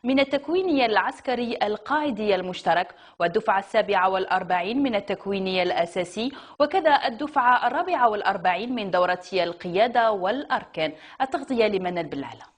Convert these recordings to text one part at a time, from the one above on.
من التكويني العسكري القاعدي المشترك، والدفعة 47 من التكويني الأساسي، وكذا الدفعة 44 من دورة القيادة والأركان. التغطية لمن البلالة.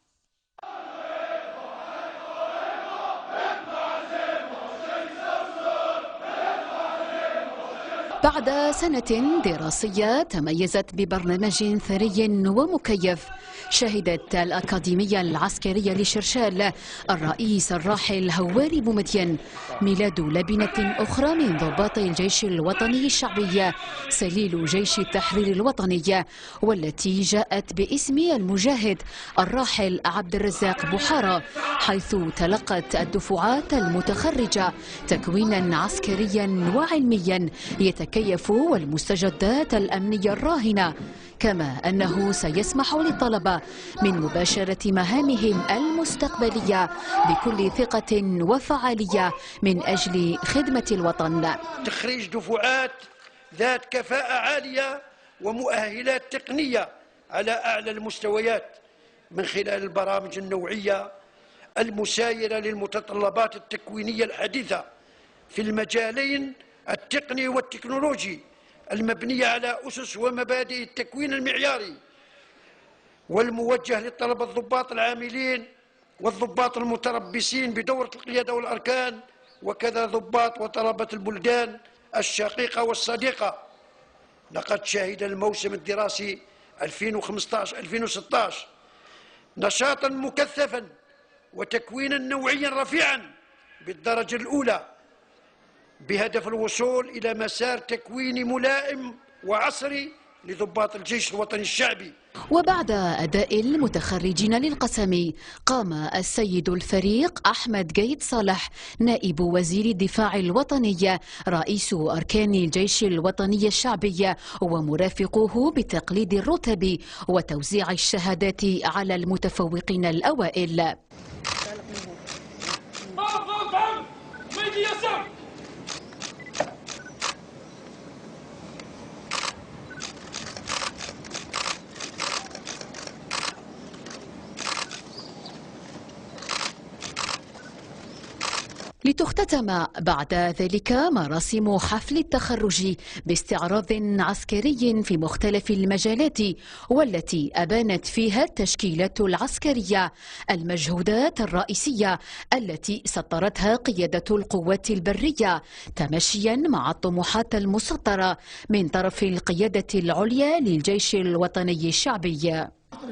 بعد سنة دراسية تميزت ببرنامج ثري ومكيف، شهدت الأكاديمية العسكرية لشرشال الرئيس الراحل هواري بومدين ميلاد لبنة أخرى من ضباط الجيش الوطني الشعبي سليل جيش التحرير الوطني، والتي جاءت باسم المجاهد الراحل عبد الرزاق بحارة، حيث تلقت الدفعات المتخرجة تكوينا عسكريا وعلميا يتكيف والمستجدات الأمنية الراهنة، كما أنه سيسمح للطلبة من مباشرة مهامهم المستقبلية بكل ثقة وفعالية من أجل خدمة الوطن. تخريج دفعات ذات كفاءة عالية ومؤهلات تقنية على أعلى المستويات من خلال البرامج النوعية المسايرة للمتطلبات التكوينية الحديثة في المجالين التقني والتكنولوجي، المبنية على أسس ومبادئ التكوين المعياري، والموجه للطلبة الضباط العاملين والضباط المتربصين بدورة القيادة والأركان، وكذا ضباط وطلبة البلدان الشقيقة والصديقة. لقد شهد الموسم الدراسي 2015-2016 نشاطا مكثفا وتكوينا نوعيا رفيعا بالدرجة الأولى، بهدف الوصول إلى مسار تكويني ملائم وعصري لضباط الجيش الوطني الشعبي. وبعد أداء المتخرجين للقسم، قام السيد الفريق أحمد قيد صالح نائب وزير الدفاع الوطني رئيس أركان الجيش الوطني الشعبي ومرافقوه بتقليد الرتب وتوزيع الشهادات على المتفوقين الأوائل. لتختتم بعد ذلك مراسم حفل التخرج باستعراض عسكري في مختلف المجالات، والتي أبانت فيها التشكيلات العسكرية المجهودات الرئيسية التي سطرتها قيادة القوات البرية، تمشيا مع الطموحات المسطرة من طرف القيادة العليا للجيش الوطني الشعبي. في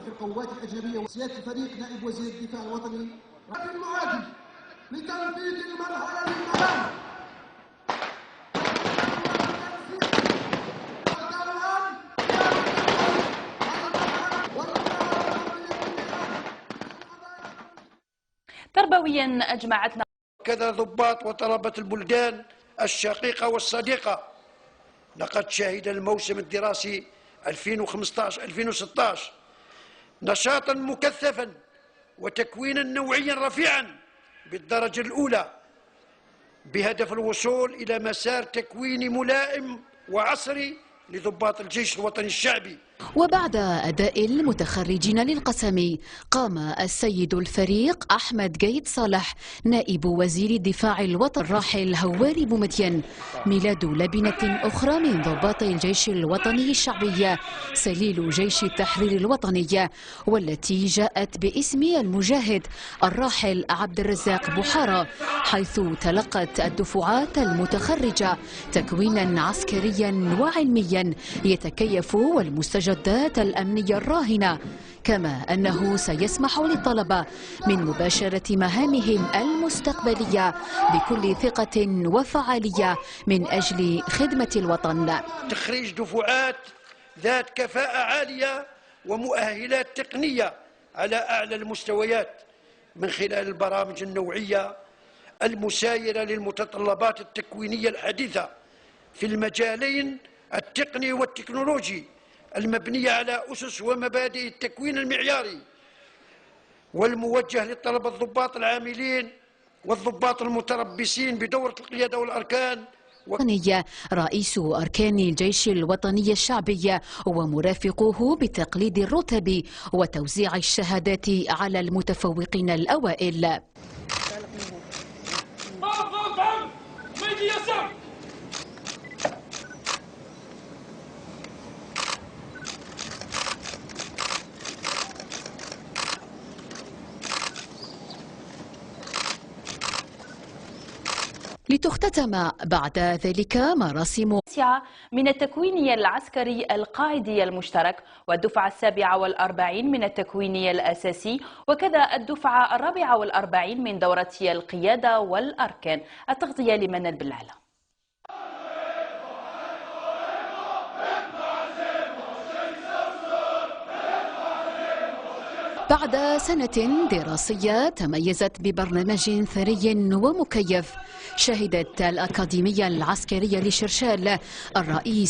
القوات الأجنبية وسيادة الفريق نائب وزير الدفاع الوطني المعادي لتنفيذ المرحلة للمهام. تربويا أجمعتنا كذا ضباط وطلبة البلدان الشقيقة والصديقة. لقد شهد الموسم الدراسي 2015-2016 نشاطا مكثفا وتكوينا نوعيا رفيعا بالدرجة الأولى، بهدف الوصول إلى مسار تكويني ملائم وعصري لضباط الجيش الوطني الشعبي. وبعد أداء المتخرجين للقسم، قام السيد الفريق أحمد قيد صالح نائب وزير الدفاع الوطني الراحل هواري بومدين ميلاد لبنة أخرى من ضباط الجيش الوطني الشعبي سليل جيش التحرير الوطني، والتي جاءت باسم المجاهد الراحل عبد الرزاق بحارة، حيث تلقت الدفعات المتخرجة تكوينا عسكريا وعلميا يتكيف والمستجدات الأمنية الراهنة، كما أنه سيسمح للطلبة من مباشرة مهامهم المستقبلية بكل ثقة وفعالية من أجل خدمة الوطن. تخريج دفعات ذات كفاءة عالية ومؤهلات تقنية على أعلى المستويات من خلال البرامج النوعية المسايرة للمتطلبات التكوينية الحديثة في المجالين التقني والتكنولوجي، المبنية على أسس ومبادئ التكوين المعياري، والموجه للطلبة الضباط العاملين والضباط المتربصين بدورة القيادة والأركان، وطنية رئيس أركان الجيش الوطني الشعبي ومرافقوه بتقليد الرتب وتوزيع الشهادات على المتفوقين الأوائل. لتختتم بعد ذلك مراسم من التكويني العسكري القاعدي المشترك والدفعة 47 من التكويني الأساسي وكذا الدفعة 44 من دورة القيادة والأركان. التغطية لمنال بالعلا. بعد سنة دراسية تميزت ببرنامج ثري ومكيف، شهدت الأكاديمية العسكرية لشرشال الرئيس